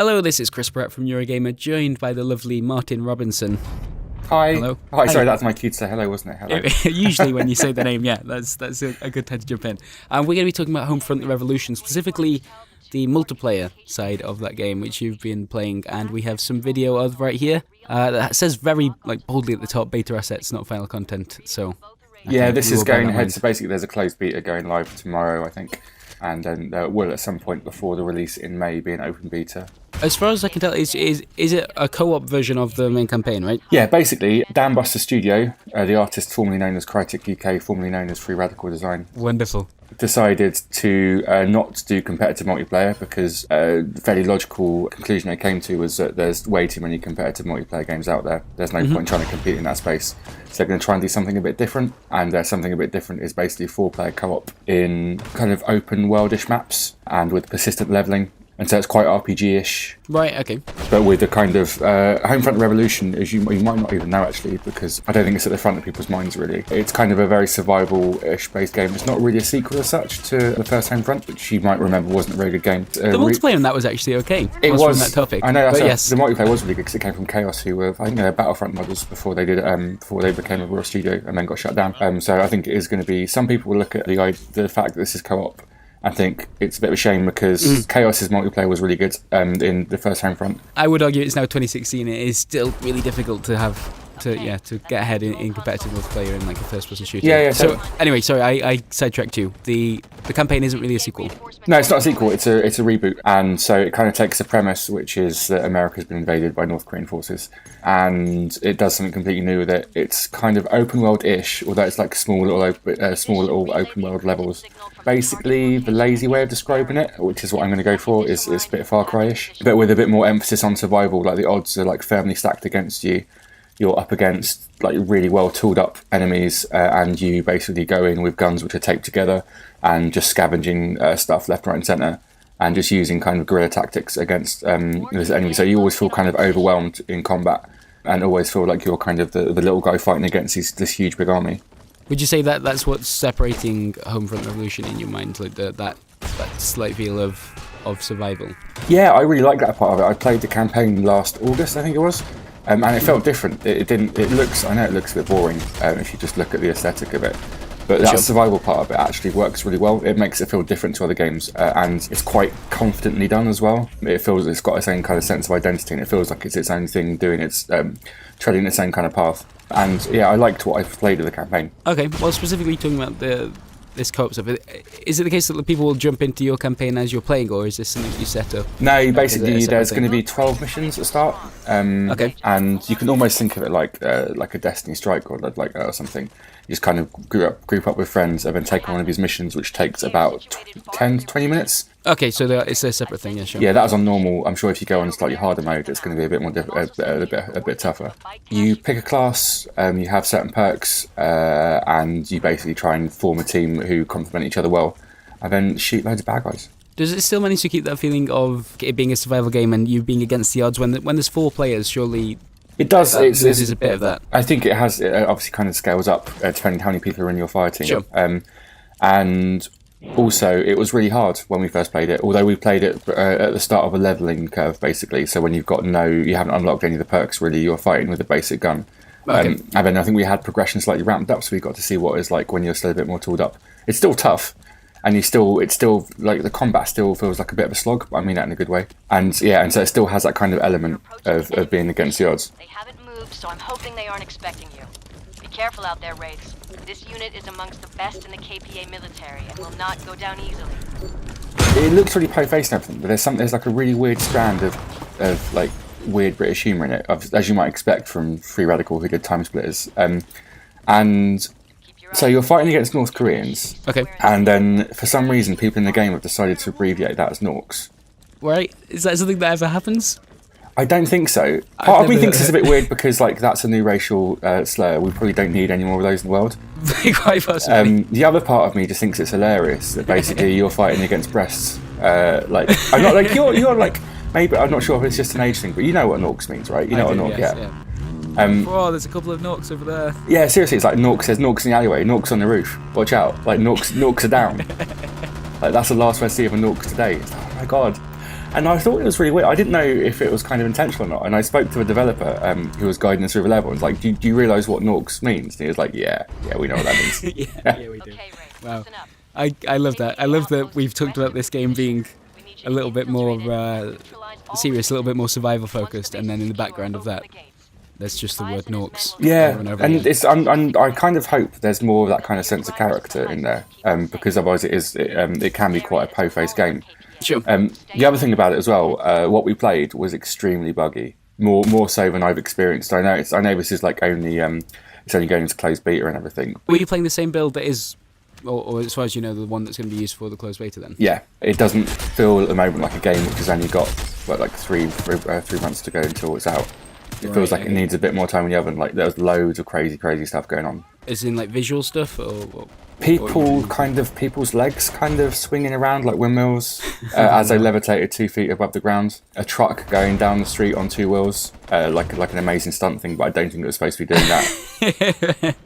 Hello, this is Chris Pratt from Eurogamer, joined by the lovely Martin Robinson. Hi. Hello. Hi, sorry, that's my cue to say hello, wasn't it? Hello. Usually when you say the name, yeah, that's a good time to jump in. And we're going to be talking about Homefront: The Revolution, specifically the multiplayer side of that game, which you've been playing, and we have some video of right here that says very boldly at the top, beta assets, not final content. So yeah, this is going ahead. So basically, there's a closed beta going live tomorrow, I think, and then there will at some point before the release in May be an open beta. As far as I can tell, is it a co-op version of the main campaign, right? Yeah, basically, Dan Buster Studio, the artist formerly known as Crytek UK, formerly known as Free Radical Design, Wonderful. decided to not do competitive multiplayer because a fairly logical conclusion they came to was that there's way too many competitive multiplayer games out there. There's no point trying to compete in that space. So they're going to try and do something a bit different, and something a bit different is basically 4-player co-op in kind of open worldish maps and with persistent leveling. And so it's quite RPG-ish. Right, okay. But with a kind of Homefront Revolution, as you might not even know actually, because I don't think it's at the front of people's minds really. It's kind of a very survival-ish based game. It's not really a sequel as such to the first Homefront, which you might remember wasn't a very good game. The multiplayer on that was actually okay. It was from that topic. I know. But yes. The multiplayer was really good because it came from Chaos, who were I think they're Battlefront models before they did before they became a real studio and then got shut down. So I think it is going to be. Some people will look at the fact that this is co-op. I think it's a bit of a shame because Chaos's multiplayer was really good in the first Homefront. I would argue it's now 2016. It is still really difficult to get ahead in competitive multiplayer in like a first-person shooter. Yeah. So anyway, sorry, I sidetracked you. The campaign isn't really a sequel. No, it's not a sequel. It's a reboot, and so it kind of takes a premise, which is that America's been invaded by North Korean forces, and it does something completely new with it. It's kind of open world-ish, although it's like small little open world levels. Basically, the lazy way of describing it, which is what I'm going to go for, is a bit Far Cry-ish, but with a bit more emphasis on survival. Like the odds are like firmly stacked against you. You're up against like really well tooled up enemies, and you basically go in with guns which are taped together and just scavenging stuff left, right, and centre, and just using kind of guerrilla tactics against this enemy. So you always feel kind of overwhelmed in combat, and always feel like you're kind of the little guy fighting against this huge big army. Would you say that that's what's separating Homefront Revolution in your mind, like that slight feel of survival? Yeah, I really like that part of it. I played the campaign last August, I think it was. And it felt different. I know it looks a bit boring if you just look at the aesthetic of it, but that survival part of it actually works really well. It makes it feel different to other games, and it's quite confidently done as well. It feels it's got its own kind of sense of identity, and it feels like it's its own thing, doing its treading its own kind of path. And yeah, I liked what I've played of the campaign. Okay, well, specifically talking about this co-op stuff, is it the case that people will jump into your campaign as you're playing, or is this something you set up? No, basically there's going to be 12 missions at the start. Okay. And you can almost think of it like a Destiny Strike or something. You just kind of group up with friends and then take on one of these missions, which takes about 10 to 20 minutes. Okay, so it's a separate thing, yeah, sure. Yeah, that was on normal. I'm sure if you go on slightly harder mode, it's going to be a bit more a bit tougher. You pick a class, you have certain perks, and you basically try and form a team who complement each other well, and then shoot loads of bad guys. Does it still manage to keep that feeling of it being a survival game and you being against the odds when there's 4 players? Surely it does. This is a bit of that. I think it has. It obviously kind of scales up depending how many people are in your fire team. Sure. And also, it was really hard when we first played it. Although we played it at the start of a leveling curve, basically. So when you haven't unlocked any of the perks, really, you're fighting with a basic gun. Okay. And then I think we had progression slightly ramped up, so we got to see what it's like when you're still a bit more tooled up. It's still tough, and it's still like the combat still feels like a bit of a slog. But I mean that in a good way. And so it still has that kind of element of being against the odds. They haven't moved, so I'm hoping they aren't expecting you. Be careful out there, Wraiths. This unit is amongst the best in the KPA military and will not go down easily. It looks really pie-faced and everything, but there's like a really weird strand of like weird British humour in it, as you might expect from Free Radical, who did Time Splitters. And so you're fighting against North Koreans. Okay. And then for some reason, people in the game have decided to abbreviate that as NORKS. Right? Is that something that ever happens? I don't think so. Part of me thinks it's a bit weird because like that's a new racial slur. We probably don't need any more of those in the world. Quite possibly. The other part of me just thinks it's hilarious that basically you're fighting against breasts. Like I'm not like you're like maybe I'm not sure if it's just an age thing, but you know what NORKS means, right? You know what NORKS, yeah. There's a couple of NORKS over there. Yeah, seriously, it's like NORKS. There's NORKS in the alleyway. NORKS on the roof. Watch out! Like NORKS are down. Like that's the last I see of a NORKS today. It's like, oh my god. And I thought it was really weird. I didn't know if it was kind of intentional or not. And I spoke to a developer who was guiding us through the level. And was like, do you realise what NORKS means? And he was like, yeah, we know what that means. Yeah, we do. Okay, Ray, Wow. listen up. I love that. I love that we've talked about this game being a little bit more serious, a little bit more survival focused, and then in the background of that, there's just the word NORKS. Yeah, over and over and again. it's I kind of hope there's more of that kind of sense of character in there, because otherwise it can be quite a po-faced game. Sure. The other thing about it as well, what we played was extremely buggy, more so than I've experienced. I know this is like only it's only going into closed beta and everything. Were you playing the same build that is, or as far as you know, the one that's going to be used for the closed beta then? Yeah, it doesn't feel at the moment like a game which has only got like three months to go until it's out. It feels like it needs a bit more time in the oven. Like there's loads of crazy stuff going on. As in like visual stuff, or people's legs kind of swinging around like windmills as they levitated 2 feet above the ground. A truck going down the street on 2 wheels, like an amazing stunt thing, but I don't think it was supposed to be doing that.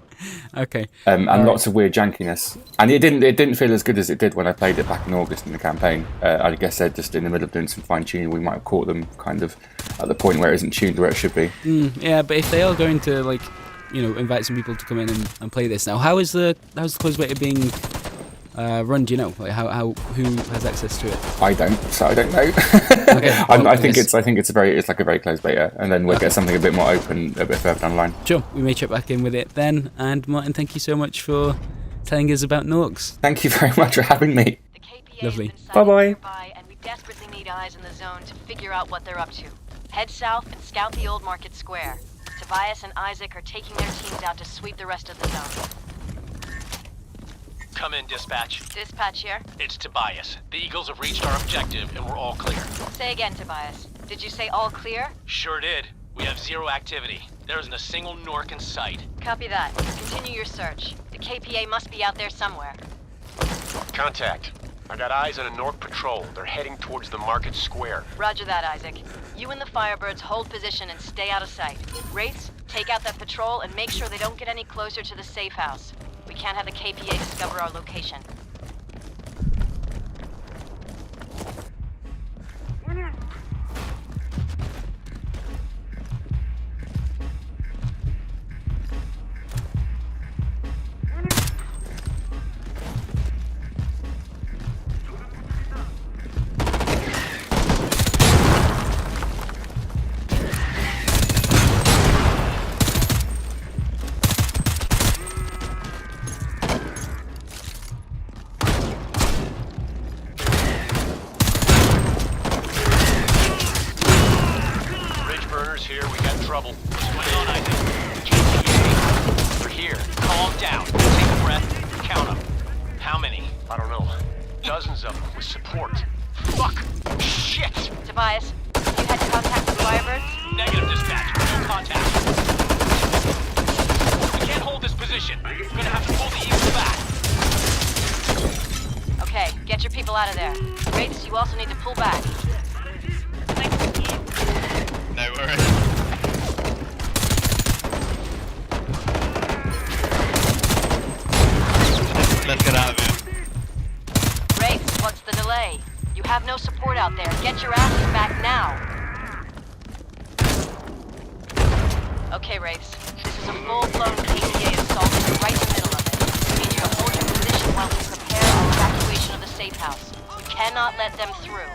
Okay. And lots of weird jankiness. And it didn't feel as good as it did when I played it back in August in the campaign. I guess they're just in the middle of doing some fine tuning. We might have caught them kind of at the point where it isn't tuned where it should be. Yeah, but if they are going to invite some people to come in and play this now, how's the closed beta being run? Do you know, like who has access to it? I don't, so I don't know. Okay, well, I think it's like a very closed beta, and then we'll get something a bit more open a bit further down the line. Sure, we may check back in with it then. And Martin, thank you so much for telling us about NORKS. Thank you very much for having me. The KPA Lovely. has been sighted Bye-bye. nearby, and we desperately need eyes in the zone to figure out what they're up to. Head south and scout the old market square. Tobias and Isaac are taking their teams out to sweep the rest of the zone. Come in, dispatch. Dispatch here. It's Tobias. The Eagles have reached our objective, and we're all clear. Say again, Tobias. Did you say all clear? Sure did. We have 0 activity. There isn't a single Nork in sight. Copy that. Continue your search. The KPA must be out there somewhere. Contact. I got eyes on a Nork patrol. They're heading towards the market square. Roger that, Isaac. You and the Firebirds hold position and stay out of sight. Wraiths, take out that patrol and make sure they don't get any closer to the safe house. We can't have the KPA discover our location. Here, we got trouble. What's going on, Isaac? KPA. They're here. Calm down. Take a breath. Count them. How many? I don't know. Dozens of them with support. Fuck! Shit! Tobias, you had contact with Firebirds? Negative, dispatch. No contact. We can't hold this position. We're gonna have to pull the Eagles back. Okay, get your people out of there. Wraiths, you also need to pull back. No worries. Let's get out of here. Wraiths, what's the delay? You have no support out there. Get your asses back now. Okay, Wraiths. This is a full-blown KPA assault and we're right in the middle of it. We need you to hold your position while we prepare our evacuation of the safe house. We cannot let them through.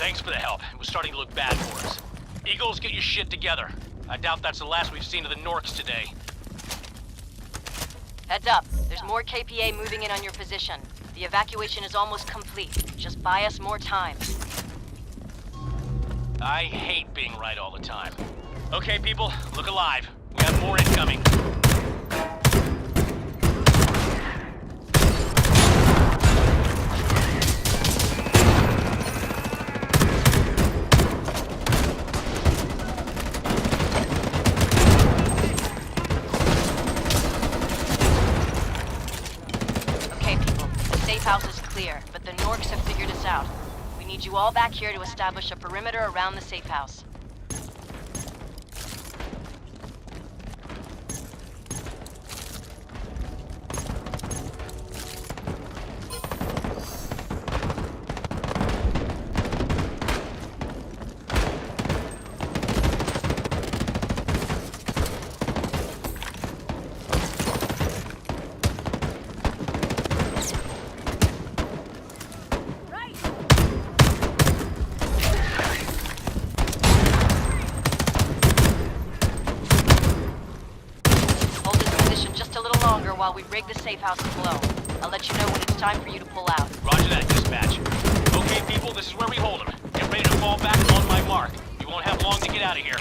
Thanks for the help. It was starting to look bad for us. Eagles, get your shit together. I doubt that's the last we've seen of the NORKS today. Heads up. There's more KPA moving in on your position. The evacuation is almost complete. Just buy us more time. I hate being right all the time. Okay, people, look alive. We have more incoming. Okay, people. The safe house is clear, but the NORKS have figured us out. We need you all back here to establish a perimeter around the safe house. Hold this position just a little longer while we rig the safe house below. I'll let you know when it's time for you to pull out. Roger that, dispatch. Okay, people, this is where we hold them. Get ready to fall back on my mark. You won't have long to get out of here.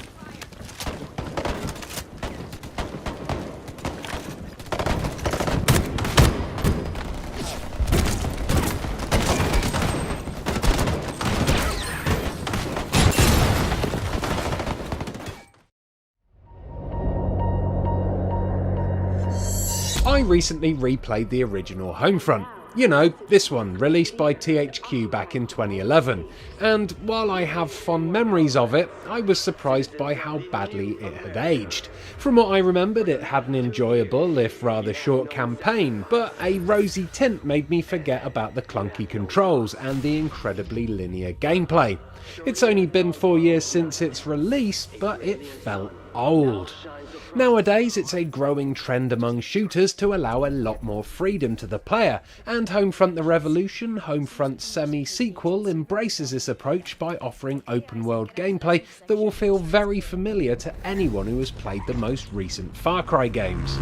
I recently replayed the original Homefront. You know, this one, released by THQ back in 2011. And while I have fond memories of it, I was surprised by how badly it had aged. From what I remembered, it had an enjoyable, if rather short campaign, but a rosy tint made me forget about the clunky controls and the incredibly linear gameplay. It's only been 4 years since its release, but it felt old. Nowadays, it's a growing trend among shooters to allow a lot more freedom to the player, and Homefront the Revolution, Homefront's semi-sequel, embraces this approach by offering open-world gameplay that will feel very familiar to anyone who has played the most recent Far Cry games.